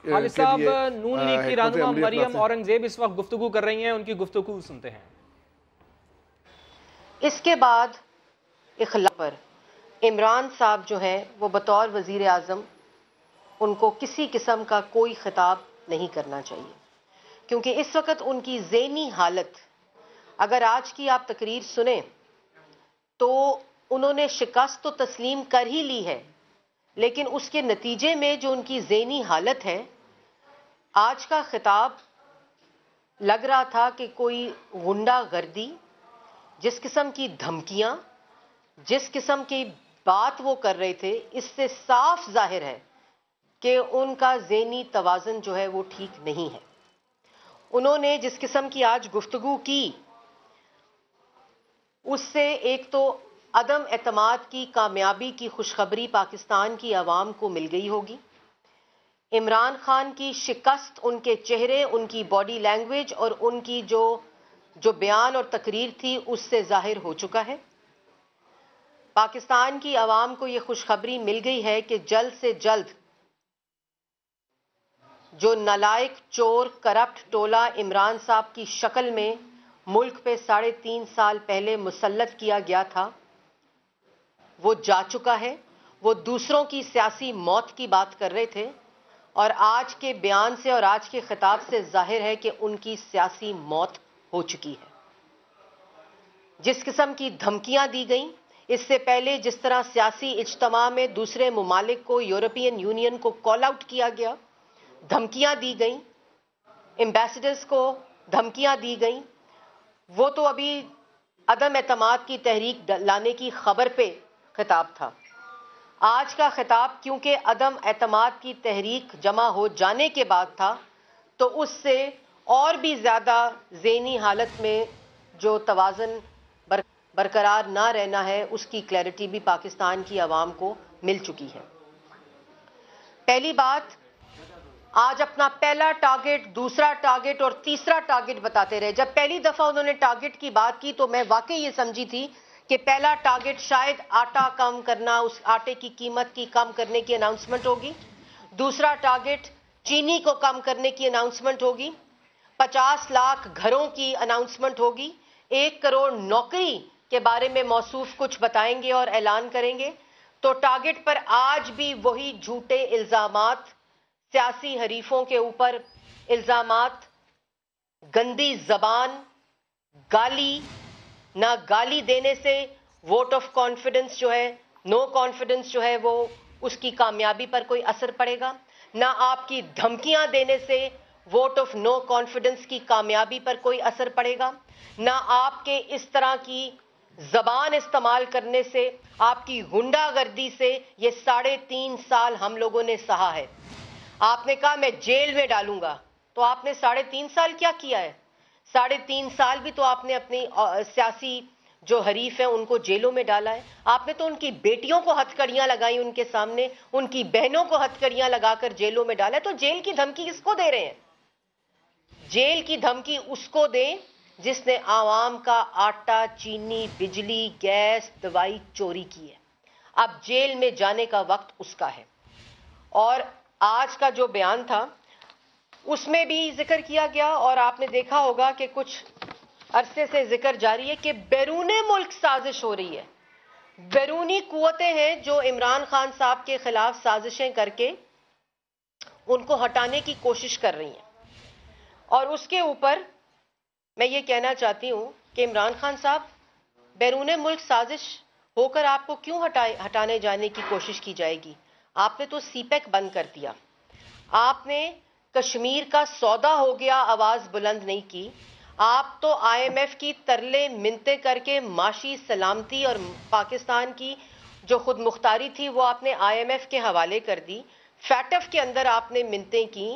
खालिद साहब, नून लीग की रहनुमा मरियम औरंगजेब इस वक्त गुफ्तगू कर रही हैं, उनकी गुफ्तगू सुनते हैं। इसके बाद इखला पर इमरान साहब जो हैं वो बतौर वजीर आज़म उनको किसी किस्म का कोई खिताब नहीं करना चाहिए, क्योंकि इस वक्त उनकी ज़हनी हालत, अगर आज की आप तकरीर सुने तो उन्होंने शिकस्त तो तस्लीम कर ही ली है, लेकिन उसके नतीजे में जो उनकी ज़हनी हालत है, आज का खिताब लग रहा था कि कोई गुंडागर्दी, जिस किस्म की धमकियां, जिस किस्म की बात वो कर रहे थे, इससे साफ जाहिर है कि उनका ज़हनी तवाज़ुन जो है वो ठीक नहीं है। उन्होंने जिस किस्म की आज गुफ्तगू की, उससे एक तो अदम एतमाद की कामयाबी की खुशखबरी पाकिस्तान की आवाम को मिल गई होगी। इमरान खान की शिकस्त उनके चेहरे, उनकी बॉडी लैंग्वेज और उनकी जो बयान और तकरीर थी उससे जाहिर हो चुका है। पाकिस्तान की आवाम को ये खुशखबरी मिल गई है कि जल्द से जल्द जो नालायक, चोर, करप्ट टोला इमरान साहब की शक्ल में मुल्क पे 3.5 साल पहले मुसल्लत किया गया था, वो जा चुका है। वो दूसरों की सियासी मौत की बात कर रहे थे और आज के बयान से और आज के खिताब से जाहिर है कि उनकी सियासी मौत हो चुकी है। जिस किस्म की धमकियां दी गई, इससे पहले जिस तरह सियासी इज्तिमा में दूसरे मुमालिक को, यूरोपियन यूनियन को कॉल आउट किया गया, धमकियां दी गई, एम्बेसडर्स को धमकियां दी गई, वो तो अभी अदम एतमाद की तहरीक लाने की खबर पे खिताब था। आज का खिताब क्योंकि अदम एतमाद की तहरीक जमा हो जाने के बाद था, तो उससे और भी ज़्यादा ज़हनी हालत में जो तवाज़ुन बरकरार ना रहना है, उसकी क्लैरिटी भी पाकिस्तान की आवाम को मिल चुकी है। पहली बात, आज अपना पहला टारगेट, दूसरा टारगेट और तीसरा टारगेट बताते रहे। जब पहली दफ़ा उन्होंने टारगेट की बात की तो मैं वाकई ये समझी थी कि पहला टारगेट शायद आटा कम करना, उस आटे की कीमत की कम करने की अनाउंसमेंट होगी। दूसरा टारगेट चीनी को कम करने की अनाउंसमेंट होगी। 50 लाख घरों की अनाउंसमेंट होगी। 1 करोड़ नौकरी के बारे में मौसूफ कुछ बताएंगे और ऐलान करेंगे। तो टारगेट पर आज भी वही झूठे इल्जामात, सियासी हरीफों के ऊपर इल्जामात, गंदी जबान, गाली, ना गाली देने से वोट ऑफ कॉन्फिडेंस जो है, नो कॉन्फिडेंस जो है, वो उसकी कामयाबी पर कोई असर पड़ेगा, ना आपकी धमकियां देने से वोट ऑफ नो कॉन्फिडेंस की कामयाबी पर कोई असर पड़ेगा, ना आपके इस तरह की जबान इस्तेमाल करने से, आपकी गुंडागर्दी से ये 3.5 साल हम लोगों ने सहा है। आपने कहा मैं जेल में डालूंगा, तो आपने 3.5 साल क्या किया है? 3.5 साल भी तो आपने अपनी सियासी जो हरीफ हैं उनको जेलों में डाला है। आपने तो उनकी बेटियों को हथकड़ियां लगाई उनके सामने, उनकी बहनों को हथकड़ियां लगाकर जेलों में डाला है। तो जेल की धमकी किसको दे रहे हैं? जेल की धमकी उसको दें जिसने आवाम का आटा, चीनी, बिजली, गैस, दवाई चोरी की है। अब जेल में जाने का वक्त उसका है। और आज का जो बयान था उसमें भी जिक्र किया गया, और आपने देखा होगा कि कुछ अरसे से जिक्र जारी है कि बैरूने मुल्क साजिश हो रही है। बैरूनी कुव्वतें हैं जो इमरान खान साहब के खिलाफ साजिशें करके उनको हटाने की कोशिश कर रही हैं। और उसके ऊपर मैं ये कहना चाहती हूं कि इमरान खान साहब, बैरूने मुल्क साजिश होकर आपको क्यों हटाने जाने की कोशिश की जाएगी? आपने तो सीपैक बंद कर दिया। आपने कश्मीर का सौदा हो गया आवाज बुलंद नहीं की। आप तो IMF की तरले मिन्नतें करके माशी सलामती और पाकिस्तान की जो खुद मुख्तारी थी वो आपने IMF के हवाले कर दी। फैटफ के अंदर आपने मिन्नतें की।